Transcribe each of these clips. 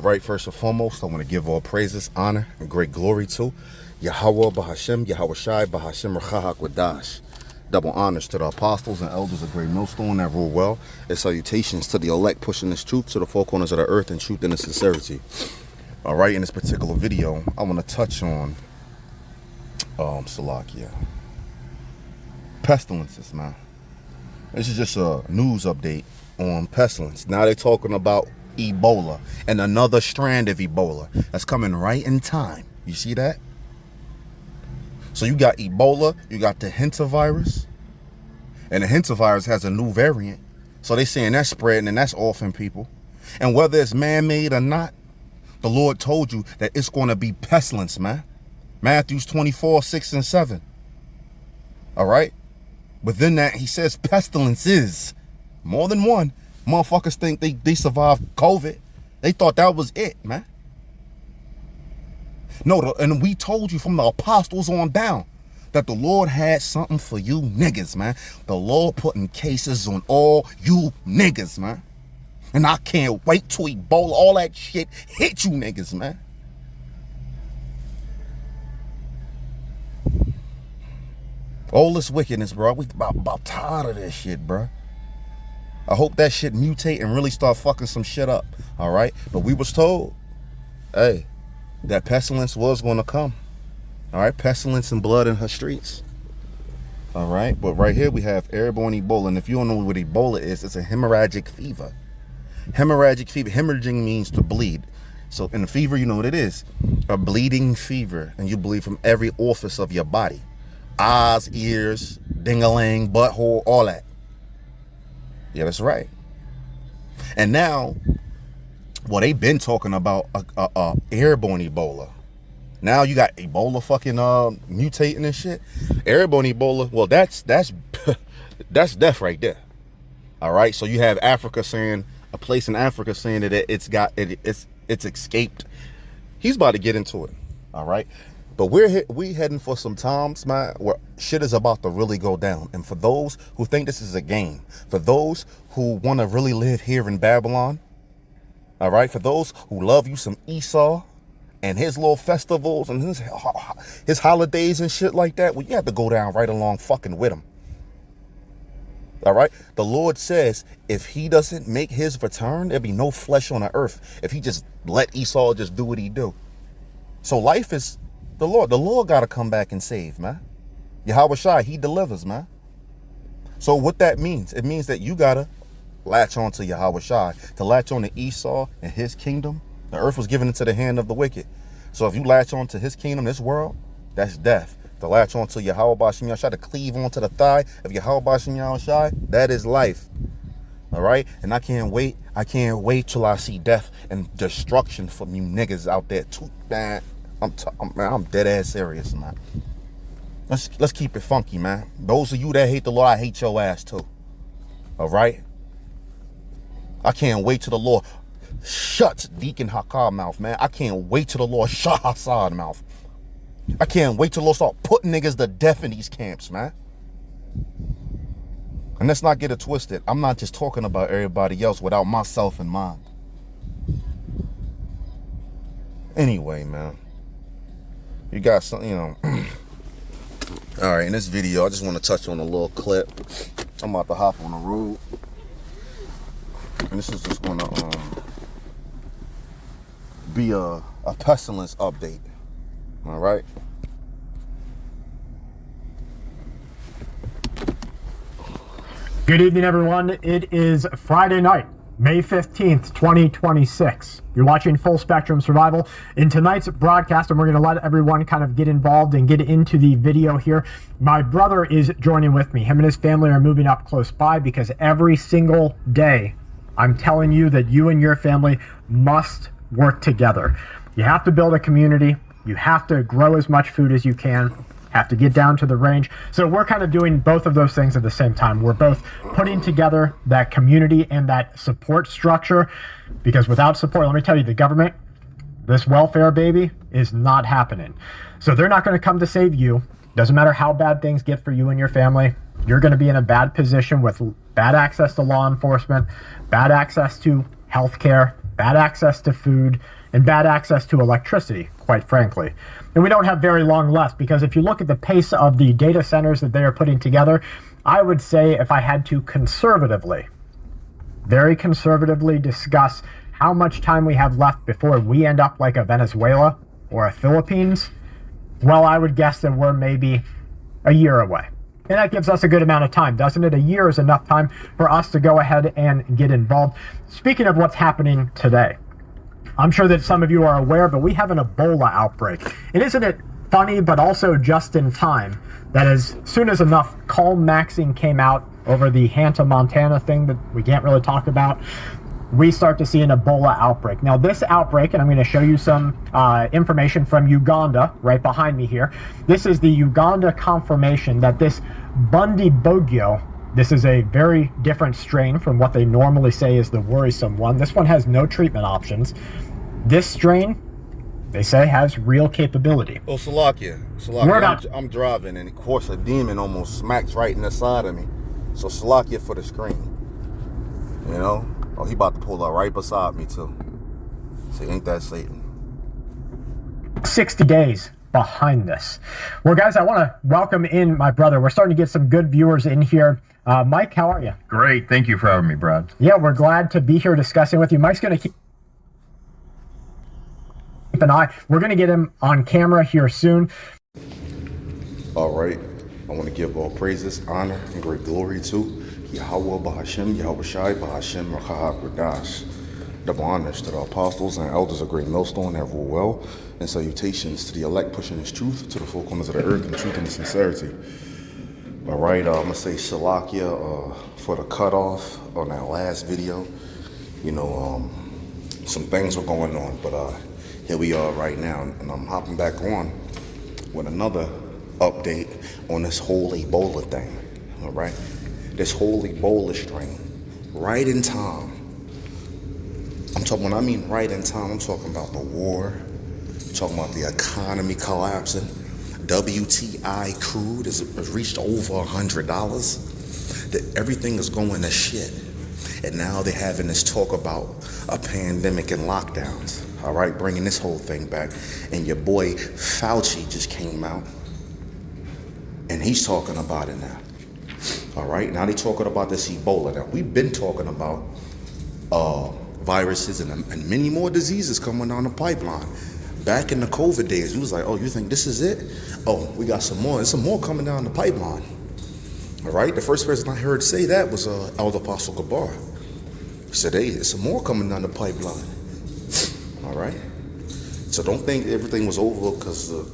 All right, first and foremost, I want to give all praises, honor, and great glory to Yahweh Bahashem, Yahweh Shai Bahashem Rachahak Wadash. Double honors to the apostles and elders of Great Millstone that rule well, and salutations to the elect pushing this truth to the four corners of the earth and truth in its sincerity. All right, in this particular video, I want to touch on Salakia. Pestilences, man. This is just a news update on pestilence. Now they're talking about Ebola and another strand of Ebola that's coming right in time. You see that? So you got Ebola, you got the hantavirus, and the hantavirus has a new variant. So they saying that's spreading and that's offing people. And whether it's man-made or not, the Lord told you that it's going to be pestilence, man. Matthew 24, 6 and 7. All right? Within that, he says pestilence is more than one. Motherfuckers think they survived COVID. They thought that was it, man. No, and we told you from the apostles on down that the Lord had something for you niggas, man. The Lord putting cases on all you niggas, man. And I can't wait till Ebola, all that shit hit you niggas, man. All this wickedness, bro. We about tired of this shit, bro. I hope that shit mutate and really start fucking some shit up, all right? But we was told, hey, that pestilence was going to come, all right? Pestilence and blood in her streets, all right? But right here we have airborne Ebola. And if you don't know what Ebola is, it's a hemorrhagic fever. Hemorrhagic fever. Hemorrhaging means to bleed. So in the fever, you know what it is. A bleeding fever. And you bleed from every orifice of your body. Eyes, ears, ding-a-ling, butthole, all that. Yeah, that's right. And now, well, they've been talking about airborne Ebola. Now you got Ebola fucking mutating and shit. Airborne Ebola, well, that's that's death right there. All right, so you have Africa saying, a place in Africa saying that it's escaped. He's about to get into it. All right. But we heading for some times, man, where shit is about to really go down. And for those who think this is a game, for those who want to really live here in Babylon, all right, for those who love you some Esau and his little festivals and his holidays and shit like that, well, you have to go down right along fucking with him. All right, the Lord says if he doesn't make his return, there'll be no flesh on the earth. If he just let Esau just do what he do. So life is the Lord got to come back and save, man. Yahweh Shai, he delivers, man. So what that means, it means that you got to latch on to Yahweh Shai. To latch on to Esau and his kingdom, the earth was given into the hand of the wicked. So if you latch on to his kingdom, this world, that's death. To latch on to Yahweh Bashem Yahweh Shai, to cleave onto the thigh of Yahweh Bashem Yahweh Shai, that is life. All right? And I can't wait till I see death and destruction from you niggas out there too, man. I'm dead ass serious, man. Let's keep it funky, man. Those of you that hate the Lord, I hate your ass too. All right? I can't wait till the Lord shuts Deacon Hakar mouth, man. I can't wait till the Lord shut Hassan mouth. I can't wait till the Lord start putting niggas to death in these camps, man. And let's not get it twisted. I'm not just talking about everybody else without myself in mind. Anyway, man. You got some, you know. All right, in this video, I just want to touch on a little clip. I'm about to hop on the road. And this is just going to be a pestilence update. All right. Good evening, everyone. It is Friday night, May 15th, 2026. You're watching Full Spectrum Survival. In tonight's broadcast, and we're going to let everyone kind of get involved and get into the video here. My brother is joining with me. Him and his family are moving up close by because every single day, I'm telling you that you and your family must work together. You have to build a community. You have to grow as much food as you can. Have to get down to the range. So we're kind of doing both of those things at the same time. We're both putting together that community and that support structure, because without support, let me tell you, the government, this welfare baby, is not happening. So they're not going to come to save you. Doesn't matter how bad things get for you and your family. You're going to be in a bad position with bad access to law enforcement, bad access to healthcare, bad access to food, and bad access to electricity, quite frankly. And we don't have very long left, because if you look at the pace of the data centers that they are putting together, I would say, if I had to conservatively, very conservatively discuss how much time we have left before we end up like a Venezuela or a Philippines, well, I would guess that we're maybe a year away. And that gives us a good amount of time, doesn't it? A year is enough time for us to go ahead and get involved. Speaking of what's happening today, I'm sure that some of you are aware, but we have an Ebola outbreak. And isn't it funny, but also just in time, that as soon as enough calm maxing came out over the Hanta, Montana thing that we can't really talk about, we start to see an Ebola outbreak. Now, this outbreak, and I'm going to show you some information from Uganda right behind me here. This is the Uganda confirmation that this Bundibugyo, this is a very different strain from what they normally say is the worrisome one. This one has no treatment options. This strain, they say, has real capability. Oh, Salakia. I'm driving, and of course a demon almost smacks right in the side of me. So Salakia for the screen. You know? Oh, he about to pull up right beside me too. See, ain't that Satan? 60 days behind this. Well, guys, I want to welcome in my brother. We're starting to get some good viewers in here. Mike, how are you? Great. Thank you for having me, Brad. Yeah, we're glad to be here discussing with you. Mike's going to keep an eye. We're going to get him on camera here soon. All right. I want to give all praises, honor, and great glory to Yahweh Bahashem, Yahweh Shai, Bahashem, Rachah Radash. Double honors to the apostles and elders of Great Millstone that rule well, and salutations to the elect pushing his truth to the four corners of the earth in truth and sincerity. All right, I'm going to say Shalakia for the cutoff on that last video. You know, some things were going on, but here we are right now, and I'm hopping back on with another update on this whole Ebola thing, all right? This whole Ebola strain, right in time. When I mean right in time, I'm talking about the war, I'm talking about the economy collapsing. WTI crude has reached over $100. Everything is going to shit. And now they're having this talk about a pandemic and lockdowns, all right, bringing this whole thing back. And your boy Fauci just came out, and he's talking about it now. All right, now they're talking about this Ebola. Now, we've been talking about viruses and many more diseases coming down the pipeline. Back in the COVID days, we was like, oh, you think this is it? Oh, we got some more. There's some more coming down the pipeline. All right, the first person I heard say that was Elder Apostle Gabar. He said, hey, there's some more coming down the pipeline. All right, so don't think everything was over because the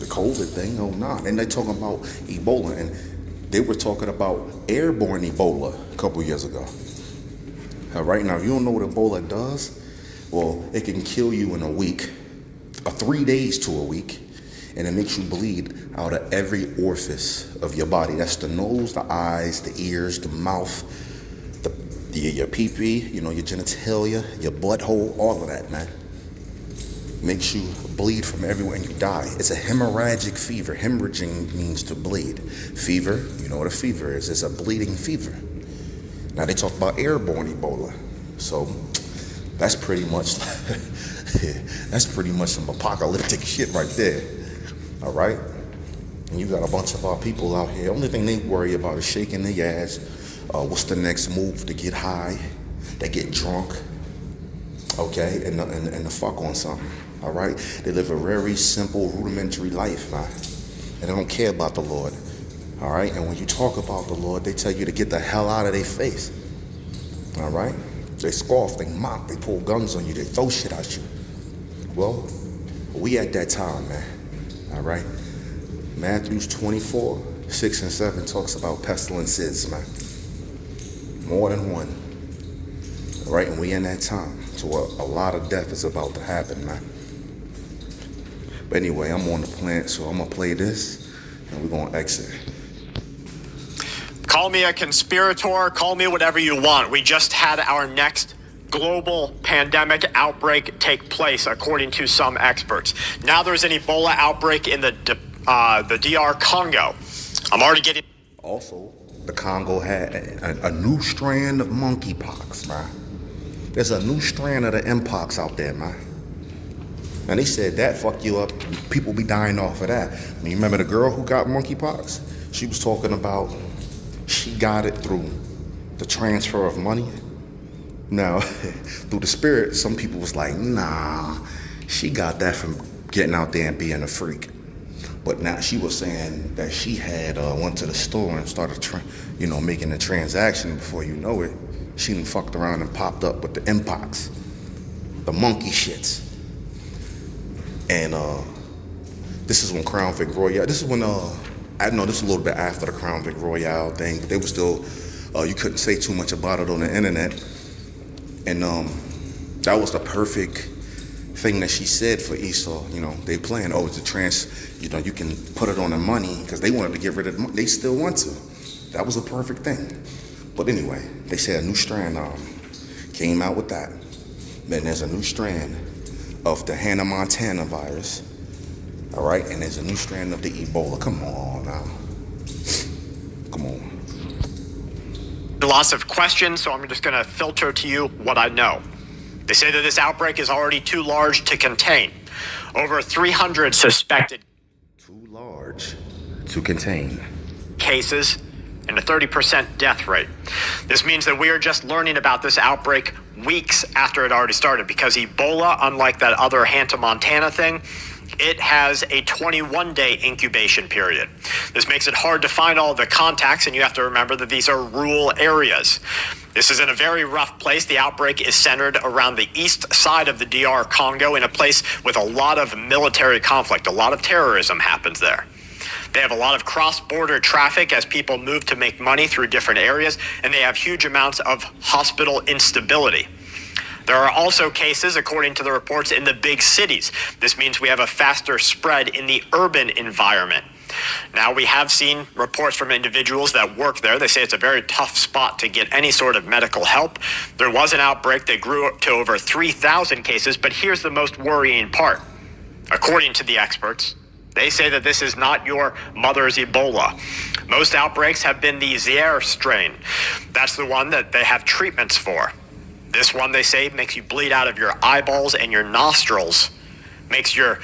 COVID thing. No, nah. And they talking about Ebola, and they were talking about airborne Ebola a couple years ago. All right, now if you don't know what Ebola does, well, it can kill you in a week, 3 days to a week, and it makes you bleed out of every orifice of your body. That's the nose, the eyes, the ears, the mouth, your pee-pee, you know, your genitalia, your butthole, all of that, man. Makes you bleed from everywhere and you die. It's a hemorrhagic fever. Hemorrhaging means to bleed. Fever, you know what a fever is. It's a bleeding fever. Now they talk about airborne Ebola. So that's pretty much some apocalyptic shit right there. All right? And you got a bunch of our people out here. Only thing they worry about is shaking their ass. What's the next move to get high? They get drunk. Okay? And to fuck on something. All right? They live a very simple, rudimentary life, man. And they don't care about the Lord. All right? And when you talk about the Lord, they tell you to get the hell out of their face. All right? They scoff, they mock, they pull guns on you, they throw shit at you. Well, we at that time, man. All right? Matthew 24, 6 and 7 talks about pestilences, man. More than one. All right? And we in that time. So a lot of death is about to happen, man. But anyway, I'm on the plant, so I'm going to play this, and we're going to exit. Call me a conspirator, call me whatever you want. We just had our next global pandemic outbreak take place, according to some experts. Now there's an Ebola outbreak in the DR Congo. I'm already getting... Also, the Congo had a new strand of monkeypox, man. There's a new strand of the Mpox out there, man. And they said that fuck you up. People be dying off of that. I mean, you remember the girl who got monkeypox? She was talking about she got it through the transfer of money. Now, through the spirit, some people was like, nah, she got that from getting out there and being a freak. But now she was saying that she had went to the store and started, making a transaction. Before you know it, she done fucked around and popped up with the Mpox, the monkey shits. And this is when Crown Vic Royale. This is when I know this is a little bit after the Crown Vic Royale thing, but they were still you couldn't say too much about it on the internet. And that was the perfect thing that she said for Esau. They playing, it's a you can put it on the money, because they wanted to get rid of the money. They still want to. That was a perfect thing. But anyway, they said a new strand came out with that. Then there's a new strand of the Hannah Montana virus. All right, and there's a new strand of the Ebola. Come on now. Come on. Lots of questions, so I'm just going to filter to you what I know. They say that this outbreak is already too large to contain. Over 300 suspected Too large to contain cases and a 30% death rate. This means that we are just learning about this outbreak weeks after it already started, because Ebola, unlike that other Hannah Montana thing, it has a 21-day incubation period. This makes it hard to find all the contacts, and you have to remember that these are rural areas. This is in a very rough place. The outbreak is centered around the east side of the DR Congo, in a place with a lot of military conflict. A lot of terrorism happens there. They have a lot of cross-border traffic as people move to make money through different areas, and they have huge amounts of hospital instability. There are also cases, according to the reports, in the big cities. This means we have a faster spread in the urban environment. Now, we have seen reports from individuals that work there. They say it's a very tough spot to get any sort of medical help. There was an outbreak that grew up to over 3,000 cases, but here's the most worrying part. According to the experts, they say that this is not your mother's Ebola. Most outbreaks have been the Zaire strain. That's the one that they have treatments for. This one, they say, makes you bleed out of your eyeballs and your nostrils, makes your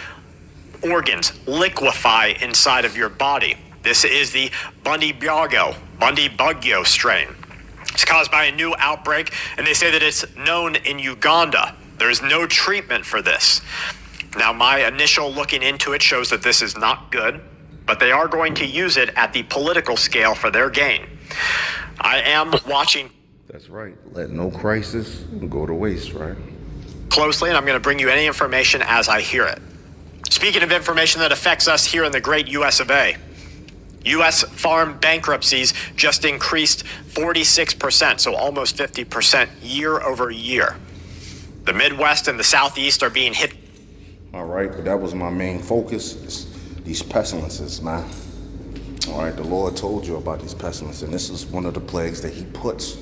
organs liquefy inside of your body. This is the Bundibugyo strain. It's caused by a new outbreak, and they say that it's known in Uganda. There is no treatment for this. Now, my initial looking into it shows that this is not good, but they are going to use it at the political scale for their gain. I am watching That's right. Let no crisis go to waste, right? closely, and I'm going to bring you any information as I hear it. Speaking of information that affects us here in the great US of A, U.S. farm bankruptcies just increased 46%, so almost 50% year over year. The Midwest and the Southeast are being hit. All right, but that was my main focus, is these pestilences, man. All right, the Lord told you about these pestilences, and this is one of the plagues that he puts,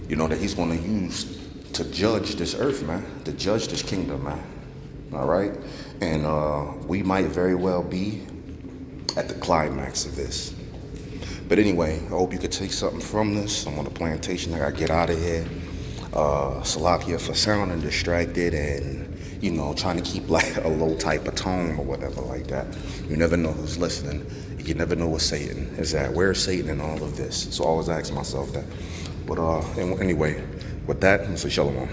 that he's going to use to judge this earth, man, to judge this kingdom, man. All right? And we might very well be at the climax of this. But anyway, I hope you could take something from this. I'm on a plantation. I got to get out of here. Salakia for sounding distracted and, trying to keep like a low type of tone or whatever like that. You never know who's listening. You never know what Satan is at. Where's Satan in all of this? So I always ask myself that. But anyway, with that, I'm going to say shalom.